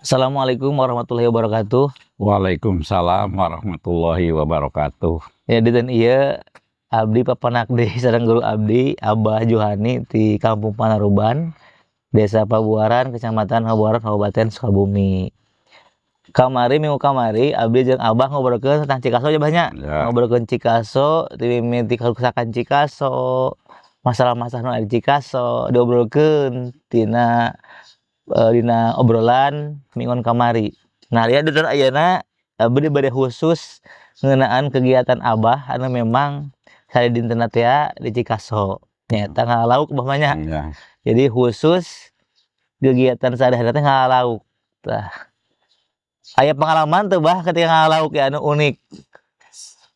Assalamualaikum warahmatullahi wabarakatuh. Waalaikumsalam warahmatullahi wabarakatuh. Ya dinten ieu abdi papanak deui sareng guru abdi Abah Johani di Kampung Panaruban, Desa Pabuaran, Kecamatan Pabuaran, Kabupaten Sukabumi. Minggu kamari abdi jeung Abah ngobrolkeun tentang Cikaso aja banyak. Ya. Ngobrolkeun Cikaso, mimiti kerusakan Cikaso, masalah-masalah nu aya di Cikaso, diobrolkeun dina obrolan minggon kamari. Nah, lihat dinten ayeuna abdi bade khusus ngeunaan kegiatan Abah anu memang sare dintenna teh di Cikaso. Nyaeta ngalauk Abah mah nya. Ya. Jadi khusus kegiatan sehari-hari teh ngalauk. Tah. Aya pengalaman teu Bah ketika ngalauk ya anu unik?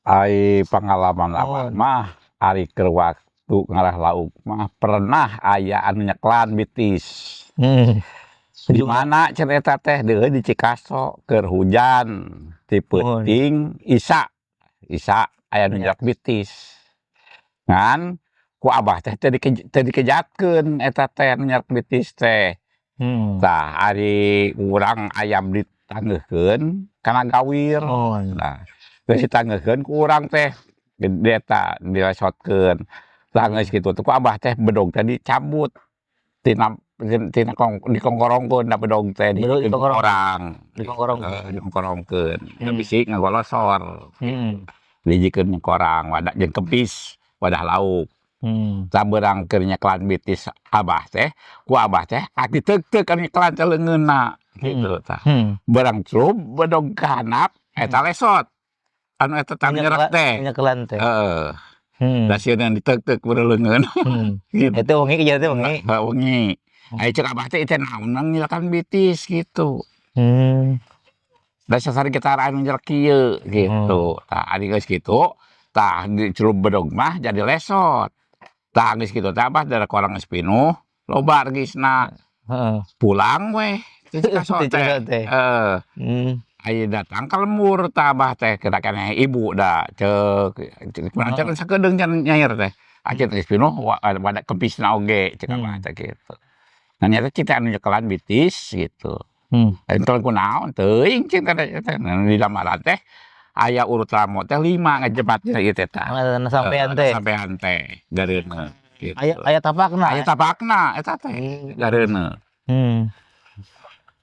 Ai pengalaman Abah Naon? mah ari keur waktu ngalah lauk mah pernah aya anu nyeklan bitis. Di mana cerita teh deui di Cikaso keur hujan ti peuting Isa aya nu nyerek bitis. Ngan ku Abah teh teu dikejatkeun eta teh nu nyerek bitis teh. Tah ari urang ayam ditanggeukeun kana gawir. Nah, geus ditanggeukeun ku urang teh gede eta dilesotkeun. Tah geus kitu teh ku Abah teh bedog teh dicabut dikongkorongkeun da bedog teh di orang. Dikongkorongkeun. Teu bisi ngagolosor. Dijikeun nyengkorang wadah jeung kempis wadah lauk. Sabeurang keur nyeklan bitis Abah teh, ku Abah teh ati teug-teug anu nyeklan teh leungeunna kitu tah. Beurang trup bedog ka handap eta lesot. Anu eta tang nyerek teh. Nyeklan teh. Heeh. Da sieun diteug-teug beureul leungeun. Eta wengi kejadian teh wengi. Wengi. Aya ceuk Abah teh teh naon nyelekan bitis gitu. Da sasari kita anu nyerek kieu gitu. Tah ari geus kitu, tah dicelup bedog mah jadi lesot. Tah geus kitu teh Abah darek orang geus pinuh, loba regisna. Pulang we teh Cikaso teh. Heeh. Aya datang ka lembur tah Abah teh kira keneh ibu da ceuk kunaon sakedeung nyair teh. Ajeun geus pinuh wadah kempisna oge ceuk Abah teh kitu. Nah nyata kita anu nyekelan bitis gitu. Entar kunaon teuing cing teh di lamaran teh aya urut ramo teh 5 ngajebatna ieu teh tah. Sampean teh. Sampean teh gareuna gitu. Aya tapakna. Aya tapakna eta teh gareuna.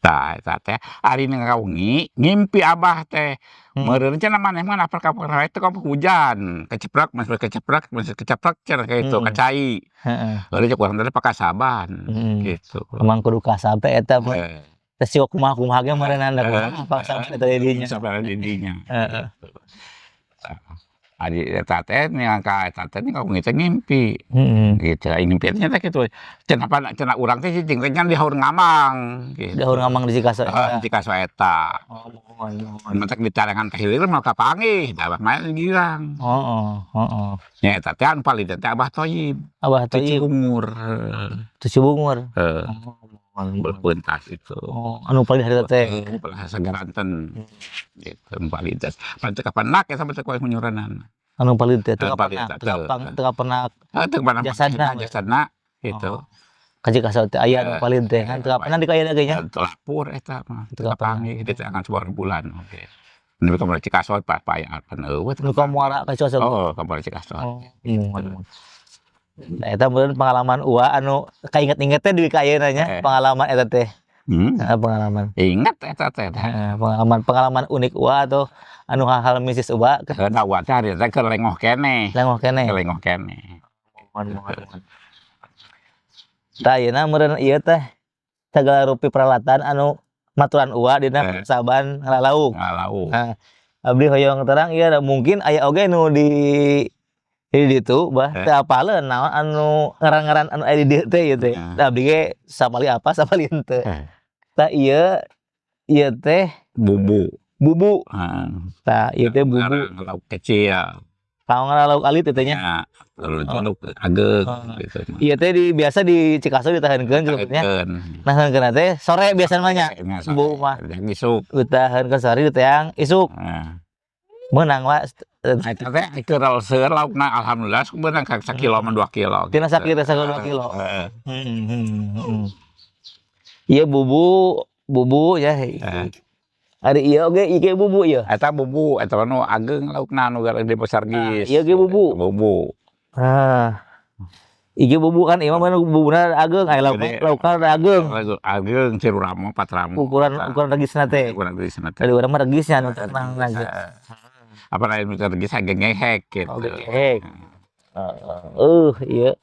Tah eta teh ari ngawengi ngimpi Abah teh meureun cenah maneh mah apal ka teh hujan, keceprak masih keceprak cenah kitu kacai. Heeh. Bari cek urang teh pakasaban gitu. Emang kudu kasab eta mah. Teh siok kumaha-kumaha ge meureun anda pakasaban eta di dinya. Sabar di dinya. Heeh. Ari eta teh nyangka eta teh ngawengi teh ngimpi. Gitu. Ngimpi teh kitu. Cenah urang teh cicing teh di haur ngamang gitu. Di haur ngamang di Cikaso eta. Di Cikaso eta. Mun teh ditarangan ka hilir mah kapanggih, da mah girang. Heeh. Nya eta teh anu paling teh Abah Thoyib. Abah Thoyib. Cibungur. Heeh. Berpentas itu. Anu paling hari teh. Sagaranten. Gitu paling teh. Panteu kapanak eta sampai kuat menyuranan. Anu paling teh teu kapanak. Jasadna gitu. Ka Cikaso teh aya anu paling teh. Teu kapanak di kaya ge nya. Lapor eta mah. Teu kapanggih di tangan sebuah bulan. Oke. Nepi ka Cikaso papayakan eueuh. Nu ka muara ka Cikaso. Oh, ka Cikaso. Nah, eta meureun pengalaman ua anu kainget-inget teh di ayeuna nya pengalaman eta teh. Pengalaman. Ingat eta teh. Pengalaman unik ua atau anu hal-hal mistis ua. Da ua teh ari teh keur lengoh keneh. Tah ayeuna meureun ieu teh sagala rupi peralatan anu maturan ua dina saban ngalauk. Nah, abdi hoyong terang ieu mungkin aya oge nu di ditu Bah teu apaleun naon anu ngaran-ngaran anu aya di dieu teh ieu teh. Da abdi ge sapali apa sapali henteu. Tah ieu teh bubu. Tah ieu teh bubu. Lauk kecil. Lauk alit teh nya. Lauk ageug gitu. Ieu teh biasa di Cikaso ditahankeun cenah. Nah haeukeuna teh sore biasana mah nya. Bu mah. Isuk. Ditahankeun sore di teang isuk. Meunang wa eta teh keur seueur laukna alhamdulillah beunang ka 1 kilo mah 2 kilo. Tina sakit 2 kilo. Ieu bubu bubu ya. Ari ieu oge ieu bubu ieu. Eta bubu, eta nu ageng laukna nu gede besar geus. Ieu ge bubu. Bubu. Ieu bubu kan ieu mah bubuna ageng, aya laukna ageng. Ageng 3 ramu 4 ramu. Ukuran regisna teh. Ukuran regisna teh. Tadi urang mah regisnya nu tenang aja. Apa lain nu regis ageng ngehek gitu. Oke, ngehek. Iya.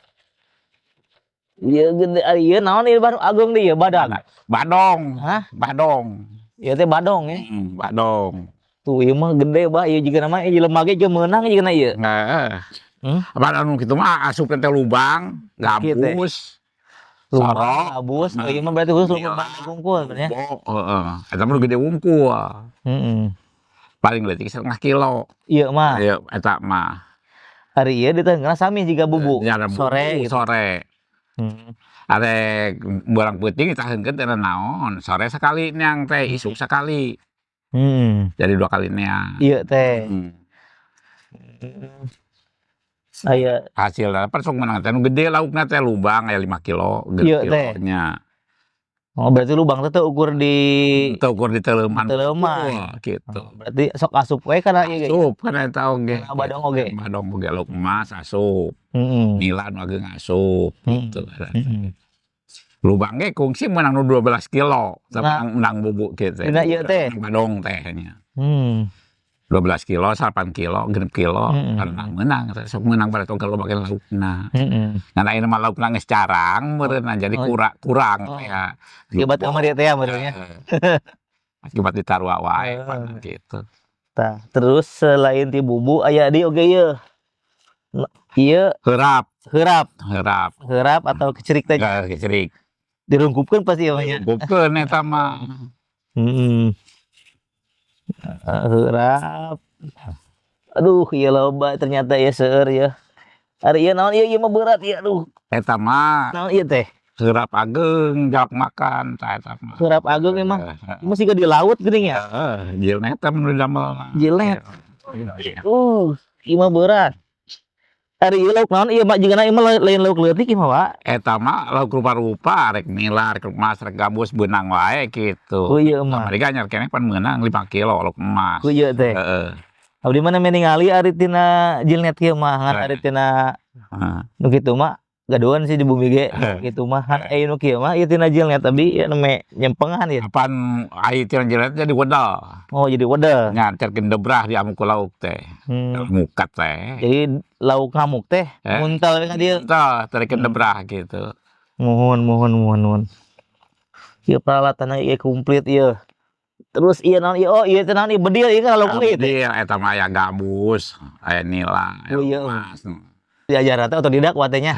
Iya gede, ieu naon ieu baru ageng deui ieu badag. Badong. Hah? Badong. Ieu teh badong ya. Badong. Tuh ieu mah gede bah ieu jiga nama ieu jelema ge meunang jiga ieu. Apa anu kitu mah asup teh lubang, gabus. Lubang, gabus, ieu mah berarti khusus lubang wungkul ya. Heeh. Eta mah gede wungkul. Paling leutik 1/2 kilo. Ieu mah. Ieu eta mah. Ari ieu ditengahna sami jiga bubu. Sore gitu. Sore. Arek barang peuting ditaheunkeun teh naon, sore sakali neang teh, isuk sakali. Jadi 2 kali neang. Ieu teh. Aya hasilna pan sok menang teh nu gede laukna teh lubang aya 5 kilo kilonya. Oh berarti lubang teh ukur di ukur di teleuman. Gitu. Berarti sok asup we kana ieu ge. Asup kana eta oge. Badong oge. Badong oge lauk emas asup. Nila nu ageng asup gitu. Lubang ge kungsi menang nu 12 kilo, menang bubuk kitu. Dina ieu teh. Badong tehnya. 12 kilo, 8 kilo, 6 kilo, karena menang, sok menang pada tongkol bagian laukna. Karena ini mah laukna geus carang, meureun jadi kurang ya. Akibat kamar dia teh meureunnya. Akibat ditarua wae gitu. Tah, terus selain ti bubu aya di oge ieu. Ieu heurap atau kecerik teh. Kecerik. Dirungkupkeun pasti ieu mah nya. Dirungkupkeun eta mah. Heurap. Aduh, ieu loba ternyata ya seueur ya. Ari ieu naon ieu mah berat ieu aduh. Eta mah naon ieu teh? Heurap ageng jalak makan tah eta mah. Heurap ageng emang. Masih di laut geuning ya? Heeh, jilna eta nu damelna. Jilnet. Ieu mah berat. Ari ieu lauk naon ieu mah jigana ieu mah lain lauk leutik ieu mah, Pak. Eta mah lauk rupa-rupa rek nila, rek emas, rek gabus beunang wae kitu. Ku ieu mah. Mari anyar keneh pan meunang 5 kilo lauk emas. Ku ieu teh. Heeh. Abdi mana ningali ari tina jilnet kieu mah, ngan ari tina nu kitu mah gaduhan sih di bumi ge gitu mah. Han aya nu kieu mah ieu tina jilnet tapi ieu neme nyempengan ieu. Apaan aya tina jilnet jadi wedel. Oh, jadi wedel. Nya cerkeun debrah di amuk lauk teh. Mukat teh. Jadi lauk ngamuk teh muntel ka dieu. Tah, tarikeun debrah gitu. Muhun. Ieu peralatanna ieu komplit ieu. Terus ieu naon ieu? Oh, ieu teh naon ieu bedil ieu kan lauk ieu teh. Eta mah aya gabus, aya nila, aya emas. Diajar teh otodidak watenya.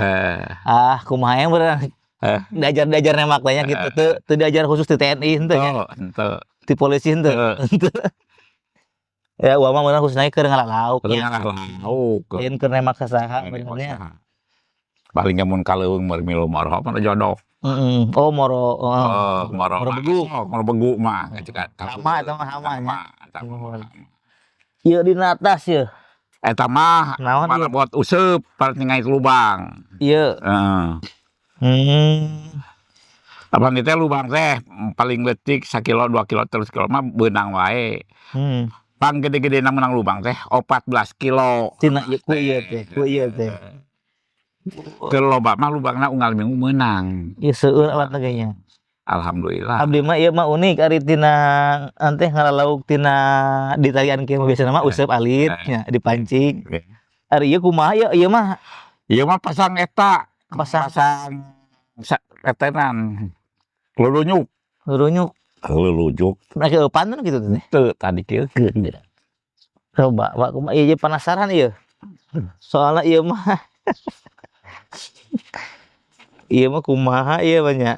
Kumaha yang beurang. Diajar nemak teh nya kitu teu diajar khusus di TNI henteu nya. Henteu. Di polisi henteu. Ya uang mah meunang khusus naik keur ngalah lauk nya. Lauk. Lain keur nemak sasaha benernya. Paling mun kaleuweung meureun milu moroh mah jodoh. Oh moro begu. Moro begu mah sama eta mah sama nya. Ieu dina atas ieu. Eta mah para buat useup, para ningali lubang. Ieu. Abang teh lubang teh paling leutik 1 kilo 2 kilo 3 kilo mah beunang wae. Pang gede-gede menang lubang teh 14 kilo. Tina ku ieu teh. Keur loba mah lubangna unggal minggu meunang. Ieu seueur awat nya. Alhamdulillah. Abdi mah ieu mah unik ari tina anteh ngalalauk tina di talian kieu mah biasana mah useup alit nya dipancing. Ari ieu kumaha ieu mah? Ieu mah pasang eta, pasang etenan. Lulunyuk. Pernah keupan tuh gitu teh. Teu tadi keukeun. Coba, Pak, kumaha ieu penasaran ieu. Soalna ieu mah ieu mah kumaha ieu banyak.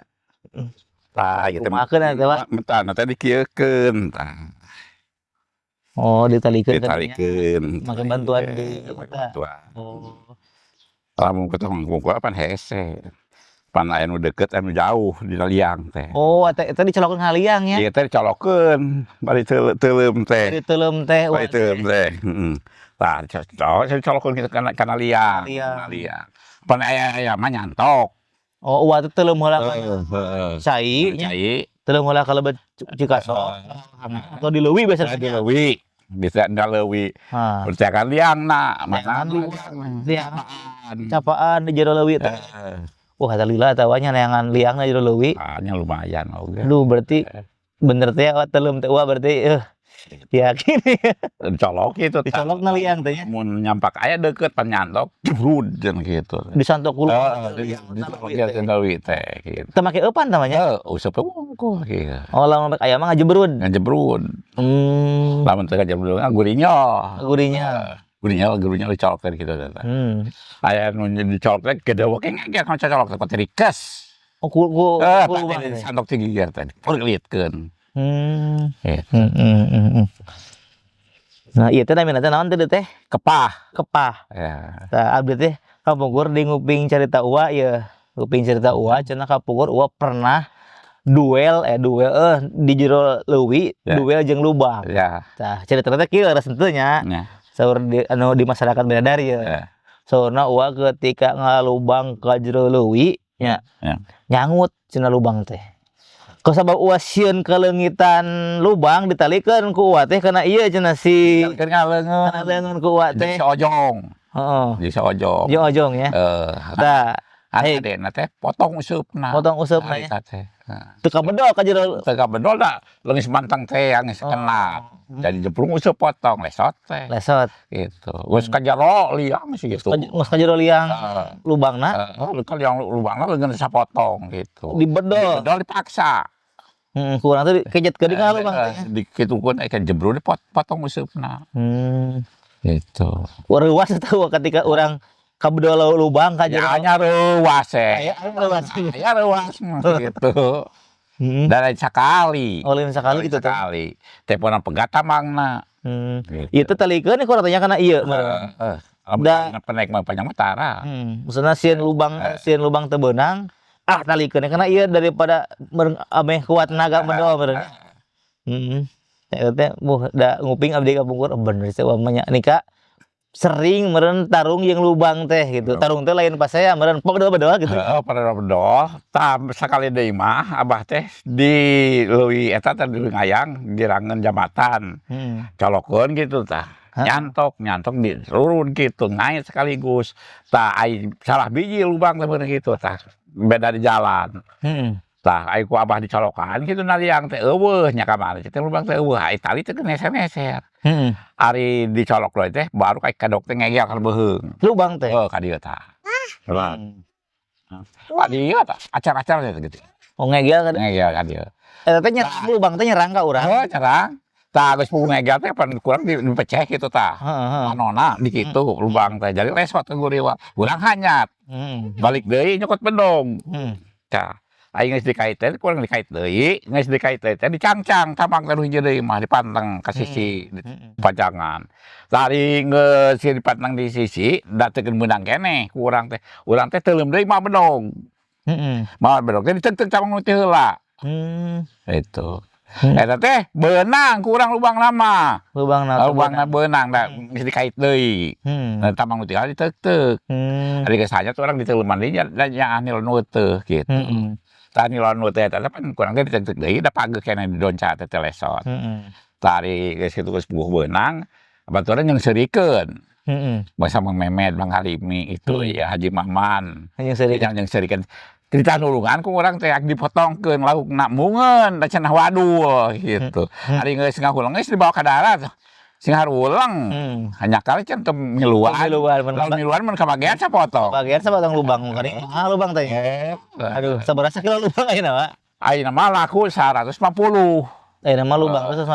Tah, ieu teh kumahakeun eta, Pak? Mentana teh dikieukkeun tah. Oh, ditalikeun. Make bantuan Oh. Lamun ketong ngungkul pan hese. Pan aya nu deukeut anu jauh dina liang teh. Oh, eta dicolokeun ngaliang ya. Ieu teh dicolokeun bari teuleum teh. Bari teuleum teh. Heeh. Tah, dicolokeun kitu kana liang. Pan aya mah nyantok. Oh, ulah teu teuleum heula kan. Heeh. Cai. Cai. Teu ngolah kalebet Cikaso atau di Leuwi biasanya di Leuwi. Bisa nda Leuwi. Percayakan liangna, mana liang. Capaan di jero Leuwi teh. Wah, eta lila eta nya neangan liangna jero Leuwi. Nya lumayan oge. Duh, berarti bener teh teuleum teh berarti yakin. Dicolok itu. Dicolokna liang teh nya. Mun nyampak aya deukeut pan nyantok jebrud jeung kitu. Disantok kulu. Di Leuwi teh kitu. Teu make eupan namanya. Useup wungkul kitu. Oh, lamun aya mah ngajebrud. Ngajebrud. Lamun teu ngajebrud gurinyo. Gurunya dicolokkeun kitu eta. Aya nu dicolokkeun gedewe ke ngegek nu cocolok teh rikes. Oh, ku santok ti giger teh. Perlietkeun. Nah, ieu teh namina teh naon teh? Kepah. Ya. Tah abdi teh kapungkur di nguping carita Uwa ieu. Nguping carita Uwa cenah kapungkur Uwa pernah duel di jero Leuwi, duel jeung lubang. Tah carita teh kieu resep teh nya. Saur di masyarakat beredar ieu. Saurna Uwa ketika ngalubang ka jero Leuwi nya. Nyangut cenah lubang teh. Kusabab Uwa sieun kaleungitan lubang ditalikeun ku Uwa teh kana ieu cenah si ngaleungeun ku Uwa teh. Si Ojong. Heeh. Di si Ojong. Di Ojong ya. Tah adena teh potong usupna. Potong usupna ya. Teu kabedol ka jero. Teu kabedol da leungis mantang teh geus kena. Jadi jebrung useup potong lesot teh. Lesot gitu. Geus ka jero liang sih gitu. Geus ka jero liang lubangna. Ka liang lubangna leungeun sapotong gitu. Dibedol. Dibedol dipaksa. Kurang teh kejet-keut ka lubang teh. Dikitukeun aya jebrung dipotong usupna. Gitu. Reuwas tahu ketika urang kabedol lubang ka jero. Aya reuwas teh. Aya reuwas gitu. Dan lain sakali. Oh, lain sakali gitu teh. Sakali. Telepon pegat mangna. Ieu teh talikeun ku tanya kana ieu meureun. Da penaik mah panjang matara. Maksudna sieun lubang teu beunang, talikeun kana ieu daripada ameh kuat naga bedol meureun. Eta teh da nguping abdi kapungkur bener sih nya nika sering meureun tarung jeung lubang teh gitu. Tarung teh lain pas saya meureun bedol gitu. Pada bedol. Tah sakali deui mah abah teh di Leuwi eta teh di Ngayang girangeun jambatan. Colokkeun gitu tah. Nyantok dirurun gitu ngait sekaligus. Tah ai salah biji lubang teh meureun kitu tah. Beda di jalan. Tah ai ku abah dicolokan kitu na liang teh eueuh nya kamari teh lubang teh eueuh ai tali teh neser-neser. Ari dicolok deui teh baru ka kadok teh ngegel ka beuheung. Lubang teh. Ka dieu tah. Ka dieu tah acar-acar teh gitu. Oh, ngegel ka dieu. Eta teh nyerang lubang teh nyerang ka urang. Nyerang. Tah geus puguh ngegel teh pan kurang dipeceh kitu tah. Anona di kitu lubang teh jadi lesot ke guriwa. Urang hanyat. Balik deui nyokot bedong. Tah aing geus dikait teh kurang dikait deui, geus dikait teh dicangcang tamang teh hiji deui mah dipanteng ka sisi pajangan. Tari geus dipanteng di sisi da teu meunang keneh ku urang teh. Urang teh teuleum deui mah bedong. Mah bedong teh dicengkeun tamang nu teu heula. Itu. Eta teh beunang ku urang lubang lama. Lubangna beunang da geus dikait deui. Tamang nu teu heula diteuk-teuk. Ari geus hanyat urang diteuleman deui nya anil nu teu gitu. Tah nilon nu teh eta pan kurang teh diteuk deui da pageuh keneh didonca teh lesot. Tari geus kitu geus puguh beunang, baturan yang serikeun. Basa Mang Memet, Bang Halimi itu ya Haji Mahman. Yang serikeun. Cerita nulungan ku urang teh dipotongkeun laukna mungeun da cenah wadul gitu. Ari geus ngahulang geus dibawa ka darat. Sing harulang hanya kali can teu miluan. Miluan mun kabagean sapotong. Kabagean sapotong lubang kari. Lubang teh. Aduh, sabaraha kilo lubang ayeuna, Pak? Ayeuna mah laku 150. Ayeuna mah lubang 150.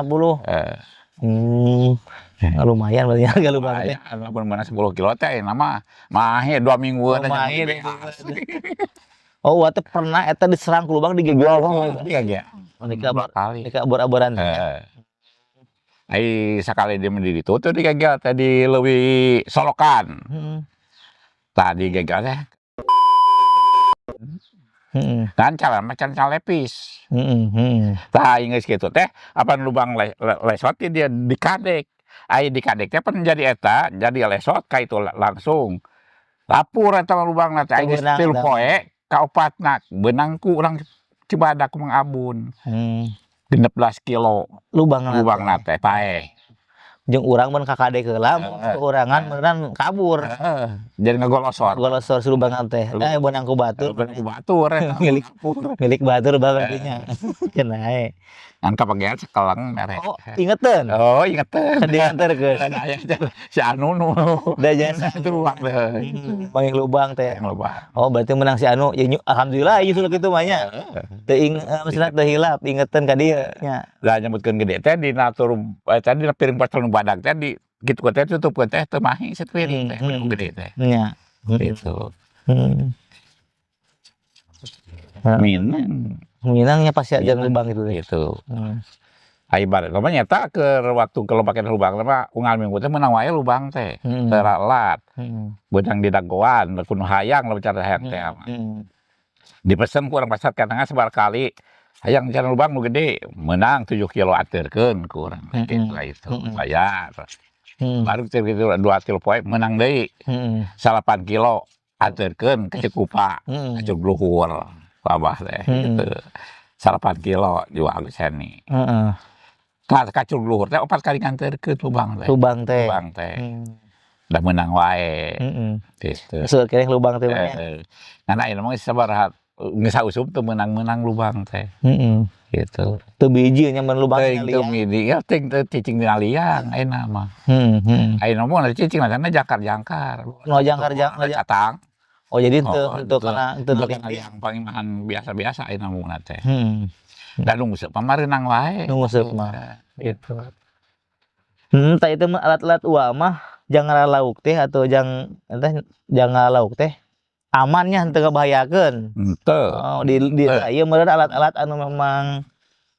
Lumayan berarti harga lubang teh. Lamun meunang 10 kilo teh ayeuna mah mahe 2 mingguan aja. Oh, teh pernah eta diserang ku lubang digegel. Digegel. Nika abor-aboran. Ai sakali dia mendiri tuh digegel teh di Leuwi Solokan. Tadi gegel teh. Kan calon macan calepis. Tah geus kitu teh apan lubang lesot dia dikadek. Ai dikadek teh pan jadi eta, jadi lesot ka itu langsung. Lapur eta lubangna teh geus 3 poe ka opatna beunang ku urang Cibadak Mang Abun. Hmm. 16 kilo Lubang nate pae. Jeung urang mun kakade heula urangan beneran kabur. Jadi ngagolosor. Golosor si lubang teh. Benang ku batur. Benang ku batur Milik batur baginya. Cenah. Kan kapagean sakelang mere. Oh, ingetan. Oh, ingetan. Diantarkeun. Aya si Anu nu. Da jasa Tuang teh. Manging lubang teh. Lubang. Oh, berarti menang si Anu. Ya alhamdulillah ieu suluk kitu mah nya. Teu maksudna teu hilap ingetan ka dieu nya. Da nyebutkeun gede teh dina tur tadi piring pacel nu badag teh di kitu teh tutupkeun teh teu mahi sapiring teh gede teh. Nya. Gitu. Minangnya pasti aja lubang itu gitu. Ibarat lama nyata ke waktu kalau pakai lubang mah unggal minggu teh menang wae lubang teh. Teralat. Beudang di dagoan kun hayang lah cara hayang teh mah. Dipesen ku urang pasar kadang sebar kali hayang cara lubang nu gede menang 7 kilo ateurkeun ku urang gitu itu bayar. Baru gitu 2 kilo poe menang deui. 8 kilo ateurkeun ke Cikupa. Acuk luhur. Babah teh gitu. 8 kilo jual seni. Heeh. Kacuk luhur teh 4 kali nganterkeun lubang teh. Lubang teh. Da menang wae. Gitu. Seueur keneh lubang teh mah. Ngana ieu mah sabaraha geus sausup teu menang-menang lubang teh. Gitu. Teu biji nya mun lubang liang. Teu biji ya ting teu cicing dina liang ayeuna mah. Ayeuna mah cicing kana jangkar-jangkar. No jangkar-jangkar catang. Oh jadi untuk karena itu yang pangimahan biasa-biasa ayeuna mah teh. Da nunggu pamareunang wae. Nunggu mah. Gitu. Tah itu mah alat-alat uwa mah jangan lauk teh atau jangan lauk teh amannya henteu ngabahayakeun. Henteu. Oh di ieu meureun alat-alat anu memang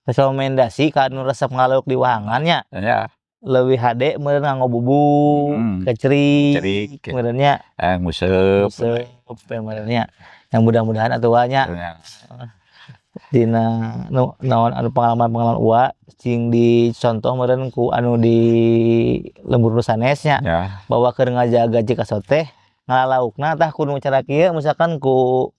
rekomendasi ka anu resep ngalauk di wahangannya. Ya. Leuwih hade meureun nganggo bubuk, kecrik meureun nya. Nguseup meureun nya. Yang mudah-mudahan atuh nya. Dina naon anu pengalaman uwa cing dicontoh meureun ku anu di lembur nu sanes nya. Bahwa keur ngajaga jika teh ngalaukna tah kudu cara kieu misalkan ku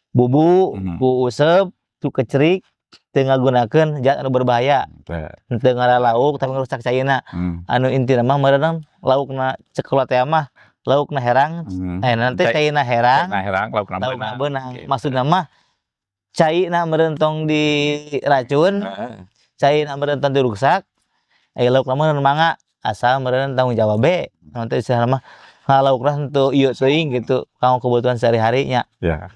bubuk, ku useup, ku kecrik teu ngagunakeun zat anu berbahaya. Teu ngalalauk tapi ngerusak cairna. Anu intina mah meureun laukna cekelat teh mah laukna herang. Nanti cairna herang. Laukna beunang. Maksudna mah cairna meureun tong diracun. Cairna meureun tong dirusak. Laukna meureun mangga asal meureun tanggung jawab be. Nanti istilahna mah ngalaukna henteu ieu teuing gitu kanggo kebutuhan sehari-hari nya. Ya.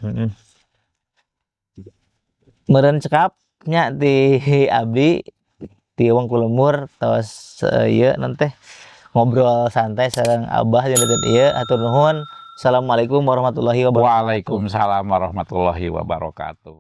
Meureun cekap nya di abdi ti wong Kulumur tos ieu nanti ngobrol santai sareng Abah jeung ieu atur nuhun. Assalamualaikum warahmatullahi wabarakatuh. Waalaikumsalam warahmatullahi wabarakatuh.